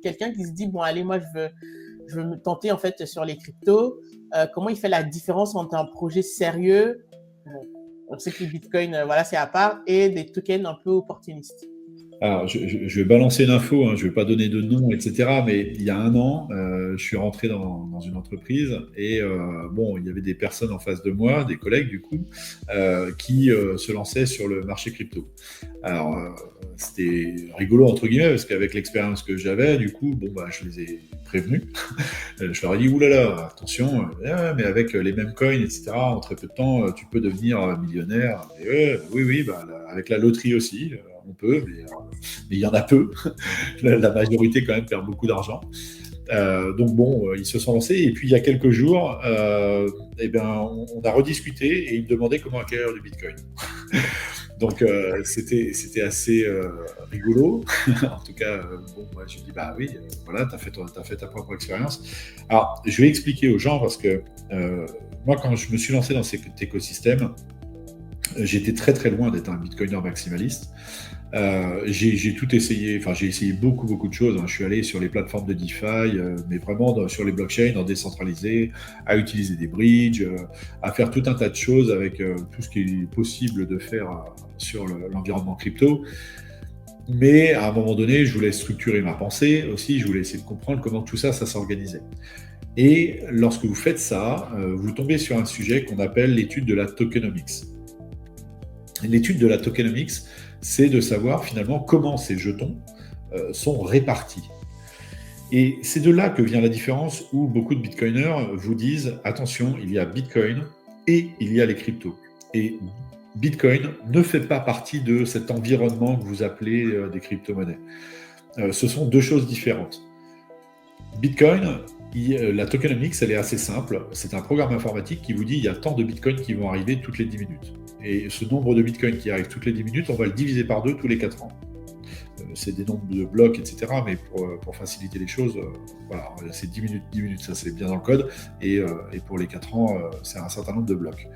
quelqu'un qui se dit, bon, allez, moi, je veux me tenter, en fait, sur les cryptos. Comment il fait la différence entre un projet sérieux, bon, on sait que les bitcoins, voilà, c'est à part, et des tokens un peu opportunistes? Alors, je vais balancer l'info, hein, je ne vais pas donner de nom, etc. Mais il y a un an, je suis rentré dans une entreprise et bon, il y avait des personnes en face de moi, des collègues du coup, qui se lançaient sur le marché crypto. Alors, c'était rigolo entre guillemets parce qu'avec l'expérience que j'avais, du coup, bon bah, je les ai prévenus. Je leur ai dit oulala, attention, mais avec les mêmes coins, etc. En très peu de temps, tu peux devenir millionnaire. Et, oui, oui, bah, avec la loterie aussi, on peut, mais il y en a peu. La majorité quand même perd beaucoup d'argent. Donc bon, ils se sont lancés et puis il y a quelques jours, eh ben, on a rediscuté et ils me demandaient comment acquérir du Bitcoin. Donc c'était assez rigolo. En tout cas, bon, moi j'ai dit bah oui, voilà, t'as fait ta propre expérience. Alors je vais expliquer aux gens parce que moi quand je me suis lancé dans cet écosystème, j'étais très très loin d'être un bitcoiner maximaliste. J'ai tout essayé, enfin j'ai essayé beaucoup de choses, hein. Je suis allé sur les plateformes de DeFi, mais vraiment sur les blockchains, en décentralisé, à utiliser des bridges, à faire tout un tas de choses avec tout ce qui est possible de faire sur l'environnement crypto. Mais à un moment donné, je voulais structurer ma pensée aussi, je voulais essayer de comprendre comment tout ça s'organisait. Et lorsque vous faites ça, vous tombez sur un sujet qu'on appelle l'étude de la tokenomics. L'étude de la tokenomics, c'est de savoir finalement comment ces jetons sont répartis. Et c'est de là que vient la différence où beaucoup de bitcoiners vous disent attention, il y a Bitcoin et il y a les cryptos. Et Bitcoin ne fait pas partie de cet environnement que vous appelez des crypto-monnaies. Ce sont deux choses différentes. Bitcoin, la tokenomics, elle est assez simple. C'est un programme informatique qui vous dit il y a tant de bitcoins qui vont arriver toutes les 10 minutes. Et ce nombre de bitcoins qui arrive toutes les 10 minutes, on va le diviser par 2 tous les 4 ans. C'est des nombres de blocs, etc. Mais pour faciliter les choses, voilà, c'est 10 minutes, ça c'est bien dans le code. Et pour les 4 ans, c'est un certain nombre de blocs.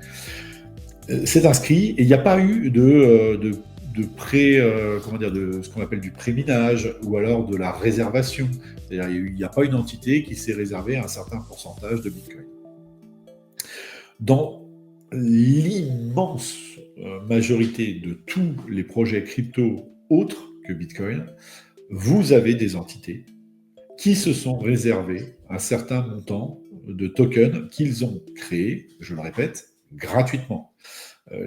C'est inscrit et il n'y a pas eu de ce qu'on appelle du préminage ou alors de la réservation. C'est-à-dire il n'y a pas une entité qui s'est réservée un certain pourcentage de Bitcoin. Dans l'immense majorité de tous les projets crypto autres que Bitcoin, vous avez des entités qui se sont réservées un certain montant de tokens qu'ils ont créés, je le répète, gratuitement.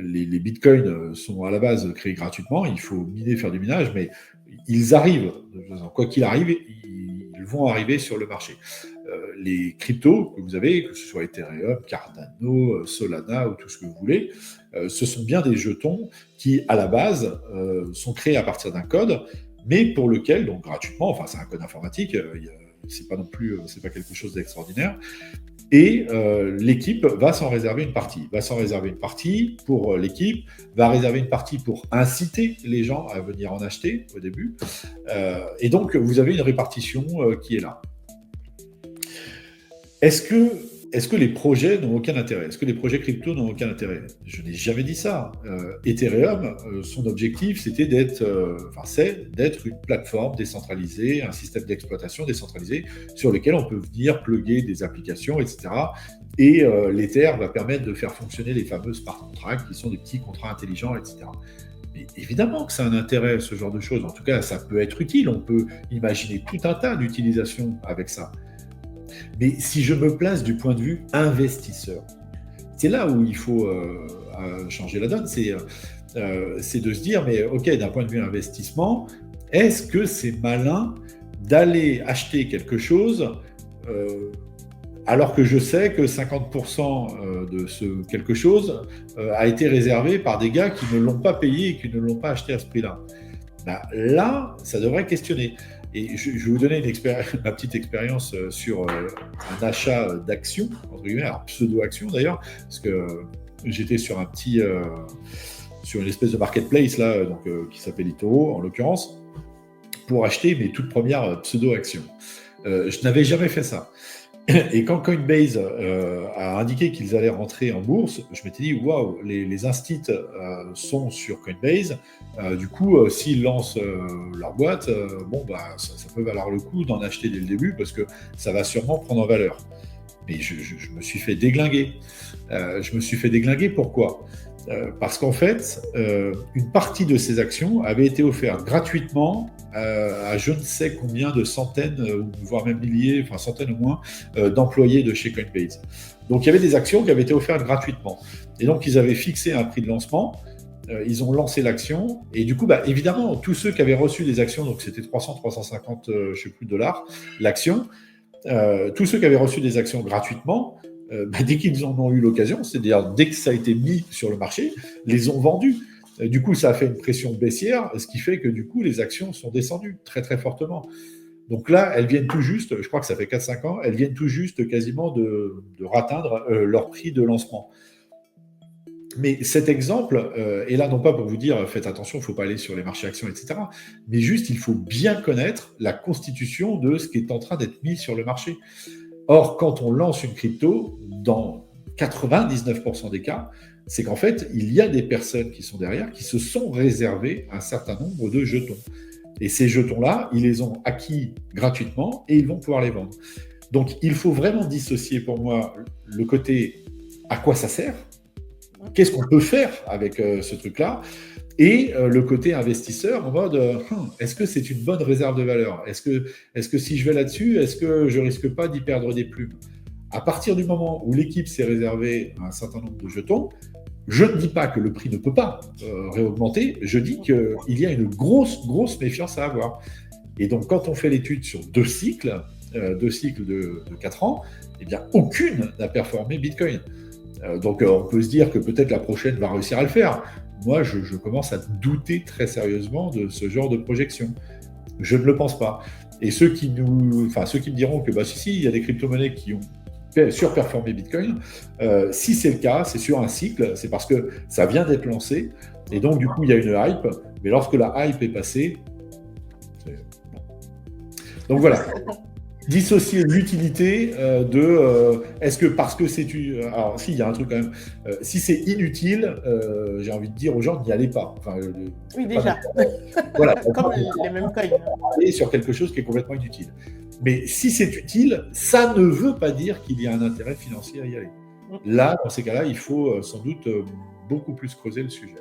Les bitcoins sont à la base créés gratuitement, il faut miner, faire du minage, mais ils arrivent, quoi qu'il arrive, ils vont arriver sur le marché. Les cryptos que vous avez, que ce soit Ethereum, Cardano, Solana ou tout ce que vous voulez, ce sont bien des jetons qui, à la base, sont créés à partir d'un code, mais pour lequel, donc gratuitement, enfin c'est un code informatique, c'est pas non plus, c'est pas quelque chose d'extraordinaire. Et l'équipe va s'en réserver une partie. Va s'en réserver une partie pour l'équipe, va réserver une partie pour inciter les gens à venir en acheter au début. Et donc, vous avez une répartition qui est là. Est-ce que les projets n'ont aucun intérêt? Est-ce que les projets crypto n'ont aucun intérêt? Je n'ai jamais dit ça. Ethereum, son objectif, c'est d'être une plateforme décentralisée, un système d'exploitation décentralisé sur lequel on peut venir plugger des applications, etc. Et l'Ether va permettre de faire fonctionner les fameux smart contracts, qui sont des petits contrats intelligents, etc. Mais évidemment que ça a un intérêt, ce genre de choses. En tout cas, ça peut être utile. On peut imaginer tout un tas d'utilisations avec ça. Mais si je me place du point de vue investisseur, c'est là où il faut changer la donne, c'est de se dire, mais ok, d'un point de vue investissement, est-ce que c'est malin d'aller acheter quelque chose alors que je sais que 50% de ce quelque chose a été réservé par des gars qui ne l'ont pas payé et qui ne l'ont pas acheté à ce prix-là? Là, ça devrait questionner. Et je vais vous donner ma petite expérience sur un achat d'actions, entre guillemets, alors pseudo-actions d'ailleurs, parce que j'étais sur sur une espèce de marketplace là, qui s'appelle eToro en l'occurrence, pour acheter mes toutes premières pseudo-actions. Je n'avais jamais fait ça. Et quand Coinbase a indiqué qu'ils allaient rentrer en bourse, je m'étais dit, waouh, les instits sont sur Coinbase. Du coup, s'ils lancent leur boîte, bon, bah, ça peut valoir le coup d'en acheter dès le début parce que ça va sûrement prendre en valeur. Mais je me suis fait déglinguer. Je me suis fait déglinguer, pourquoi ? Parce qu'en fait, une partie de ces actions avait été offerte gratuitement à je ne sais combien de centaines, voire même milliers, enfin centaines au moins, d'employés de chez Coinbase. Donc il y avait des actions qui avaient été offertes gratuitement. Et donc ils avaient fixé un prix de lancement, ils ont lancé l'action, et du coup, bah, évidemment, tous ceux qui avaient reçu des actions, donc c'était 300, 350, je ne sais plus, dollars, l'action, tous ceux qui avaient reçu des actions gratuitement, dès qu'ils en ont eu l'occasion, c'est-à-dire dès que ça a été mis sur le marché, les ont vendus. Du coup, ça a fait une pression baissière, ce qui fait que du coup, les actions sont descendues très très fortement. Donc là, elles viennent tout juste, je crois que ça fait 4-5 ans, elles viennent tout juste quasiment de atteindre leur prix de lancement. Mais cet exemple est là non pas pour vous dire faites attention, il ne faut pas aller sur les marchés actions, etc. Mais juste, il faut bien connaître la constitution de ce qui est en train d'être mis sur le marché. Or, quand on lance une crypto, dans 99% des cas, c'est qu'en fait, il y a des personnes qui sont derrière, qui se sont réservées un certain nombre de jetons. Et ces jetons-là, ils les ont acquis gratuitement et ils vont pouvoir les vendre. Donc, il faut vraiment dissocier pour moi le côté à quoi ça sert, qu'est-ce qu'on peut faire avec ce truc-là, et le côté investisseur en mode est-ce que c'est une bonne réserve de valeur ? Est-ce que si je vais là-dessus, est-ce que je risque pas d'y perdre des plumes ? À partir du moment où l'équipe s'est réservée un certain nombre de jetons, je ne dis pas que le prix ne peut pas réaugmenter, je dis qu'il y a une grosse méfiance à avoir. Et donc, quand on fait l'étude sur deux cycles de 4 ans, eh bien, aucune n'a performé Bitcoin. Donc, on peut se dire que peut-être la prochaine va réussir à le faire. Moi, je commence à douter très sérieusement de ce genre de projection. Je ne le pense pas. Et ceux qui me diront que si, il y a des crypto-monnaies qui ont surperformé Bitcoin, si c'est le cas, c'est sur un cycle, c'est parce que ça vient d'être lancé, et donc du coup, il y a une hype, mais lorsque la hype est passée, c'est... Donc voilà. Dissocier l'utilité est-ce que parce que c'est... Alors, si, il y a un truc quand même. Si c'est inutile, j'ai envie de dire aux gens, n'y allez pas. Enfin, oui, déjà. Voilà. Comme les mêmes coins. Et sur quelque chose qui est complètement inutile. Mais si c'est utile, ça ne veut pas dire qu'il y a un intérêt financier à y aller. Là, dans ces cas-là, il faut sans doute beaucoup plus creuser le sujet.